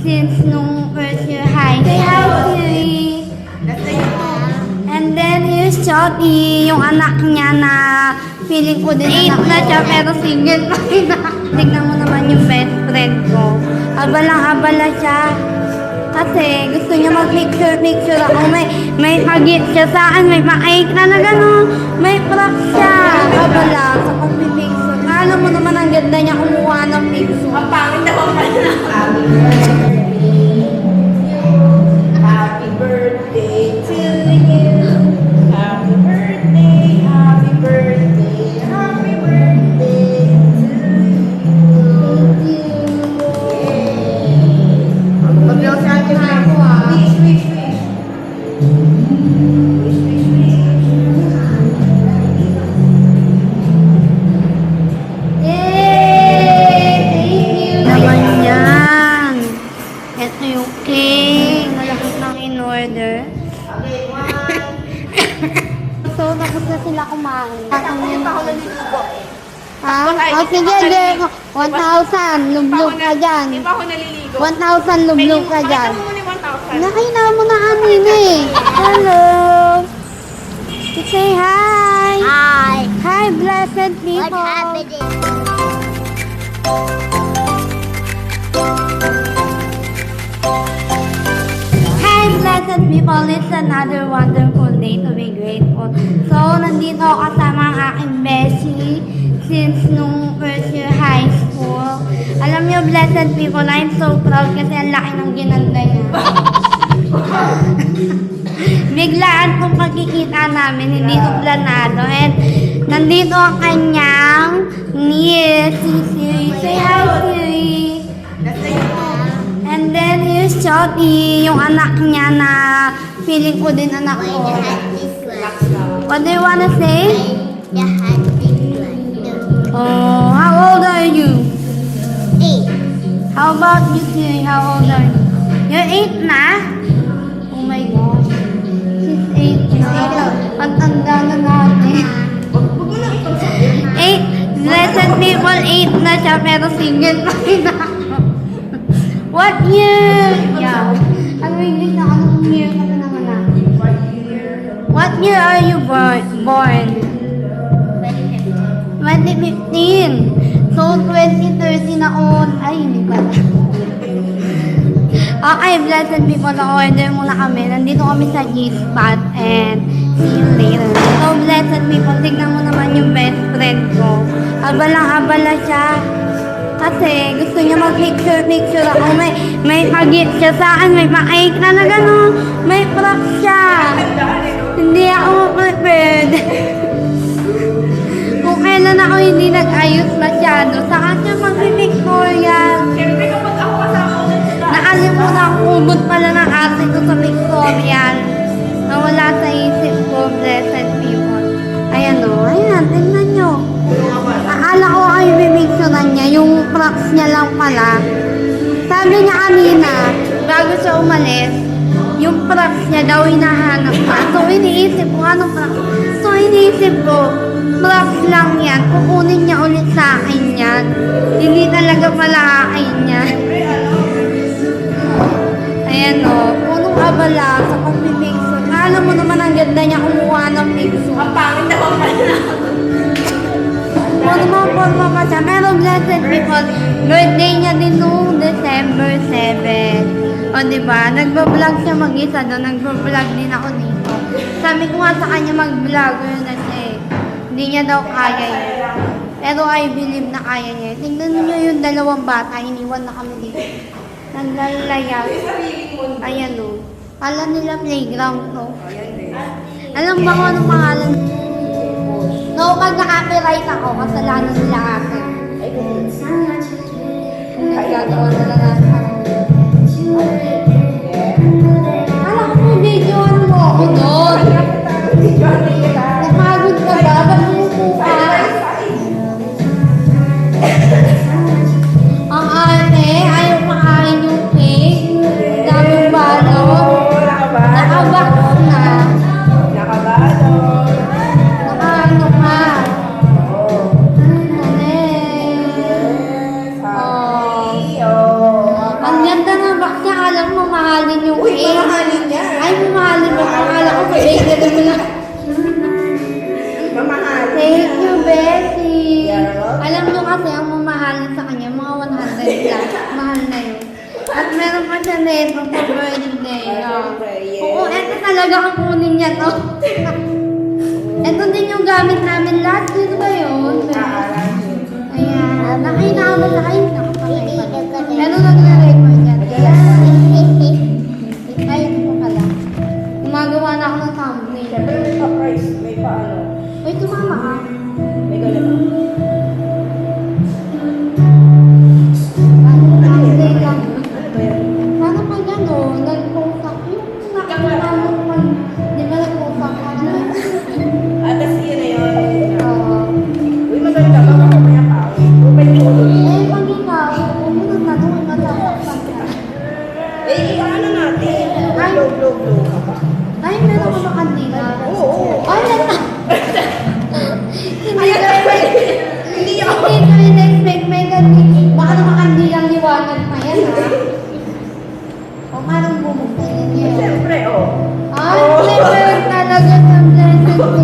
since nung first year high. Say hi, Siri! And then here's Choti, yung anak niya na feeling ko din 8 na siya pero single pa rin na. Tignan mo naman yung best friend ko. Abalang-abala siya. Kasi gusto niya mag-picture ako. May pag-gift siya sa akin, may pa-cake na gano'n. May prop siya. Abala sa pag-picture. Alam mo naman ang ganda niya kumuha ng picture. Ang pangit na pala. Happy birthday to you. Happy birthday, happy birthday, happy birthday to you. Paglaw sa akin na ako Wish, wish, wish. Wish, wish, wish. Yay! Thank you! Naman yan. Ito yung cake. Malapit nang in-order. Okay, one. So, tapos na sila kumain. Hindi pa ako naliligo. Ha? O sige, 1,000. Lublog ka dyan. Hindi pa ako naliligo. 1,000 lublog ka dyan. Pakita mo muna yung 1,000. Nakina mo na amin eh. Hello. Say hi. Hi. Hi, blessed people. What happened? Hi, blessed people. It's another wonderful day to be grateful. So, nandito ako kasama ang aking beshi since nung first year high school. Alam niyo, blessed people, I'm so proud kasi ang laki ng ginanda niya. Biglaan kung pagkikita namin, hindi ko planado. And nandito ang kanyang niece, si Siri. Say hi, Siri! And then here's Choti, yung anak niya na feeling ko din anak Why ko. you had this one? What do you wanna say? You had this one. Oh, how old are you? 8. How about you, Siri? How old are you? You're 8 na? Oh my gosh. She's 8 na. Ang tanda na natin. 8. Blessed people, 8 na siya pero single pa rin ako. What year? Yeah. Ano English na anong year kasi naman na? What year are you born? 2015. So, 2030 na on. Ay, hindi pala. Okay, blessed people, na-order muna kami. Nandito kami sa G-Spot and see you later. So, blessed people, tignan mo naman yung best friend ko. Abalang-abala siya. Kasi gusto niya mag-picture ako. May pag-gift siya sa akin, may pa-cake na gano'n. May prop siya. Hindi ako prepared. Kung kailan ako hindi nag-ayos masyado, saka siya mag-pictorial. Siyempre kapag ako kasama ulit sila. Nakalimutan ang ubod pala ng ate ko sa pictorial. Nawala sa isip ko, blessed people. Ayan o, ayan, tingnan nyo. Akala ko ay bibigsunan niya, yung props niya lang pala. Sabi niya kanina, bago siya umalis, yung props niya daw hinahanap pa. So iniisip ko, anong props? So iniisip ko, props lang yan, kukunin niya ulit sa akin yan. Hindi talaga pala akin yan. Ayan o, punong abala sa pag-picture. Alam mo naman ang ganda niya kumuha ng picture. Ang pangit na pala. Forma pa siya. Pero blessed people, birthday niya din noong December 7. O diba, nagbablog siya mag-isa doon. Nagbablog din ako dito. Sabi ko nga sa kanya mag-vlogger na siya eh. Hindi niya daw kaya yun. Pero I believe na kaya niya. Tingnan niyo yung dalawang bata, iniwan na kami dito. Naglalayas. Ayan o. Kala nila playground to. Alam ba kung anong pangalan? No, pag na-copyright ako, kasalanan nila akin. Nagagawa na lang natin. Alam ko yung video ano mo ako doon. Napagod ka ba? Ba't umupo ka? Ang ate, ayaw makain yung cake. Daming balot. Nakabox na. Nakaano ka? Ang ganda ng box kasi ang mamahalin sa kanya, mga 100 plus. Mahal na yun. At meron pa siya nito for birthday. Oo, eto talaga ang kunin niya to. Eto din yung gamit namin last year ba yun? Ayan. Nakahinaan mo sa kayo. Pero nagre-record yan. Ay, ito pa pala. Gumagawa na ako ng thumbnail. Siyempre may pa-price, may pa-ano. Uy, tumama ka. May ganito. Thumbnail lang. Ano ba yan? Paano pag ano, nag-post up yung nakakita mo pag, di ba nag-post up ka na? Tas yun na yun. Oo. Uy, maganda ka. Baka maya pa ako. Open ko. Eh, pag ikaw, huwag mo nang tanong, masasaktan ka. Eh, ano natin? Ay. Low. Ay, meron ka ba kanina? Oo. Ay, nata! Hindi ko Hindi ako. Hindi ko in-expect may ganun. Baka naman kandilang liwanag pa yan, ha? O, parang bumukta yan yun. Siyempre, oh. Ay, flavor talaga ng blessed people.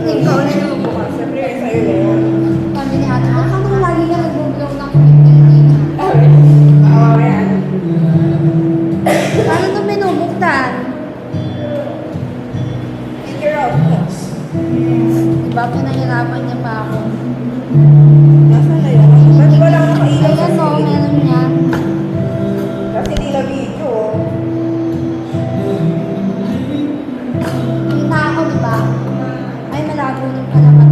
Ikaw na yung bukas. Siyempre, sa'yo na yun. Sabi ni ate, ano lagi ka nag-vlog ng Pilipinas? Oo, yan. Paano ito binubuktan? Figure out. Diba, pinahirapan niya pa ako. Nasaan na yun? Ba't wala akong nakailaw sa Ayan o, screen? meron niya. Kasi di na video, oh. Kita ako, diba? Ay, malabo nung pala pa.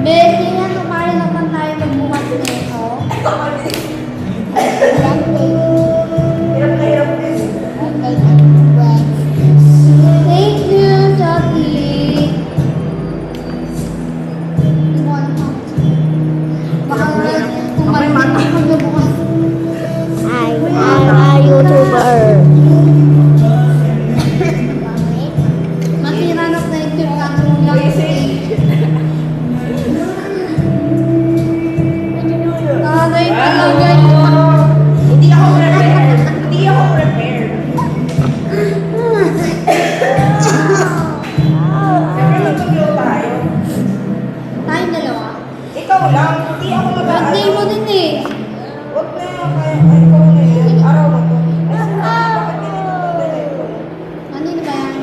Bessie, ano, kaya naman tayo magbukas nito. Hirap na hirap din. Thank you, Jody. Baka kung maliit magbukas. I'm a YouTuber. Masira na sa YouTube channel mo lang. Nanay talaga yun. Hindi ako prepared. Hindi ako prepared. Siyempre, mag-vlog tayo. Tayong dalawa. Ikaw lang. Hindi ako Birthday mo din eh. Huwag na. Kaya, ay, ikaw na yun. Araw na to. Ay, bakit ganito ang ganito? Kanino ba yan?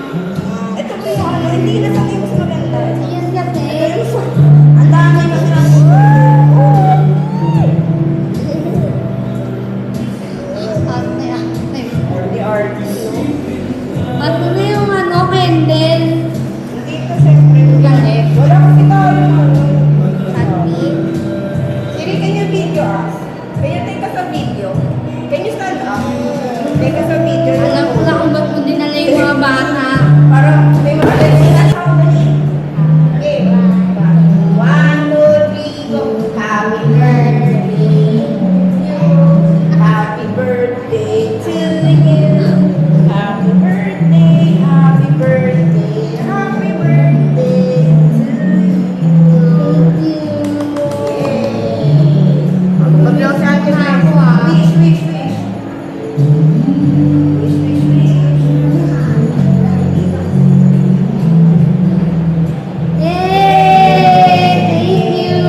Ito po yung ano, hindi na sa mas maganda. Ayan kasi. Ang dami kasi ng Ate, ate. the artist, no? At ano yung ano, candle? Hindi ito siyempre. Galit. Wala kasi tayo ano. Happy. Sige, can you video us? Can you take us a video? Can you stand up? Take us a video. Alam ko na kung ba't mo dinala yung mga bata. Para may mga lesson how many? Okay. 1, 2, 3, go. Happy birthday. Happy birthday to you. Happy birthday, happy birthday, happy birthday to you. Mag-vlog sa akin na ako ah. Wish, wish, wish. Wish, wish, wish. Yay! Thank you!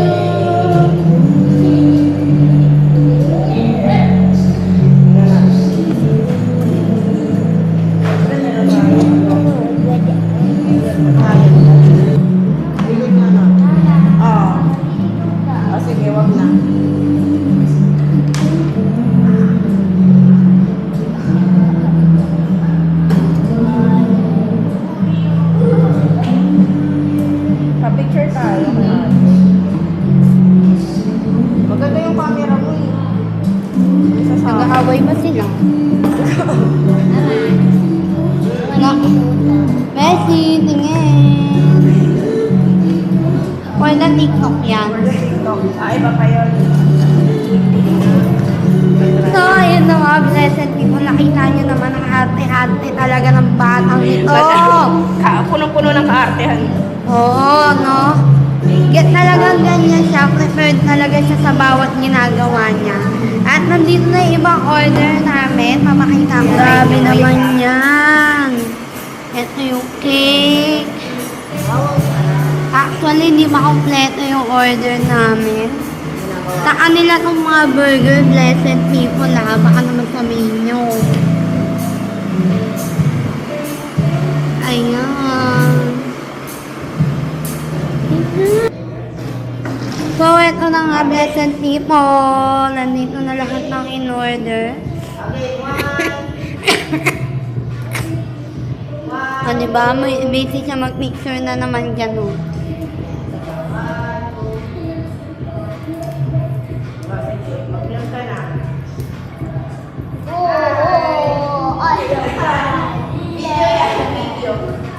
Sige, wag na. Pa-picture tayo. Maganda yung camera mo eh. Isa sa Nag-aaway ba sila? Messi, tingin. Wala TikTok yan. TikTok. Ay, ba kayo? So, ayun na nga, blessed people. Nakita nyo naman ang arte-arte talaga ng batang ito. Punong-puno ng kaartehan. Oo, no? Get talagang ganyan siya. Prepared talaga siya sa bawat ginagawa niya. At nandito na yung ibang order namin. namin. Papakita ko. Grabe naman yan. Ito yung cake. Actually, hindi makompleto yung order namin. Sa kanila itong mga burger, blessed people ha. Baka naman sabihin nyo. Ayan. So, ito na nga, blessed people. Nandito na lahat ng in-order. O, diba? May busy siya mag-picture na naman dyan, oh.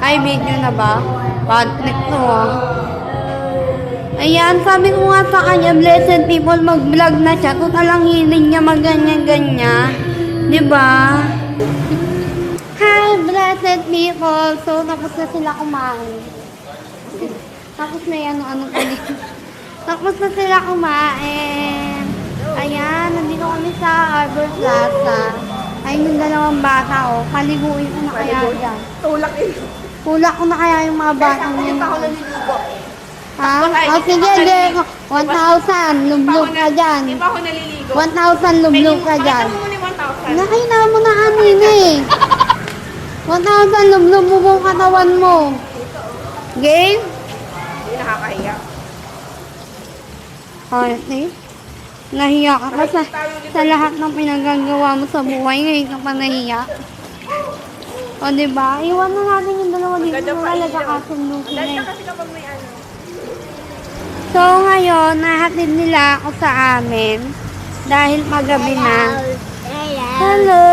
Ay, video na ba? Patrick to, ah. Ayan, sabi ko nga sa kanya, blessed people, mag-vlog na siya. Total lang hiling niya mag-ganyan-ganyan. Diba? Hi, blessed people. So, tapos na sila kumain. Tapos na yan, ano ulit. Tapos na sila kumain. Ayan, nandito kami sa Arbor Plaza. Ayun yung dalawang bata, oh. Paliguin ko na kaya dyan. Tulak eh. Tulak ko na kaya yung mga batang Hindi yun. pa ako naliligo. Ha? O sige, hindi. 1,000. Lublog ka dyan. Hindi pa ako naliligo. 1,000 lublog ka dyan. Pakita mo muna yung 1,000. Nakina mo na amin eh. 1,000 lublog mo buong katawan mo. Game? Hindi nakakahiya. Okay. Nahiya ka pa sa lahat ng pinagagawa mo sa buhay. Ngayon ka pa nahiya. O diba? Iwan na natin yung dalawa dito. Ganda pa Talaga ilaw. kasundo sila Dahil eh. kasi kapag may ano. So ngayon, nahatid nila ako sa amin. Dahil magabi na. Hello!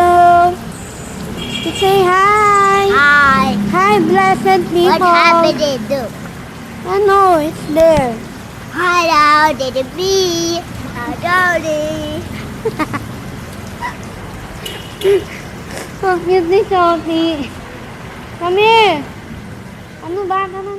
Say hi! Hi. Hi, blessed people! What happened to do? Ano, it's there. Hello, did it be? Dolly. So cute ni Shorty. Come here! Ano ba? Tara na.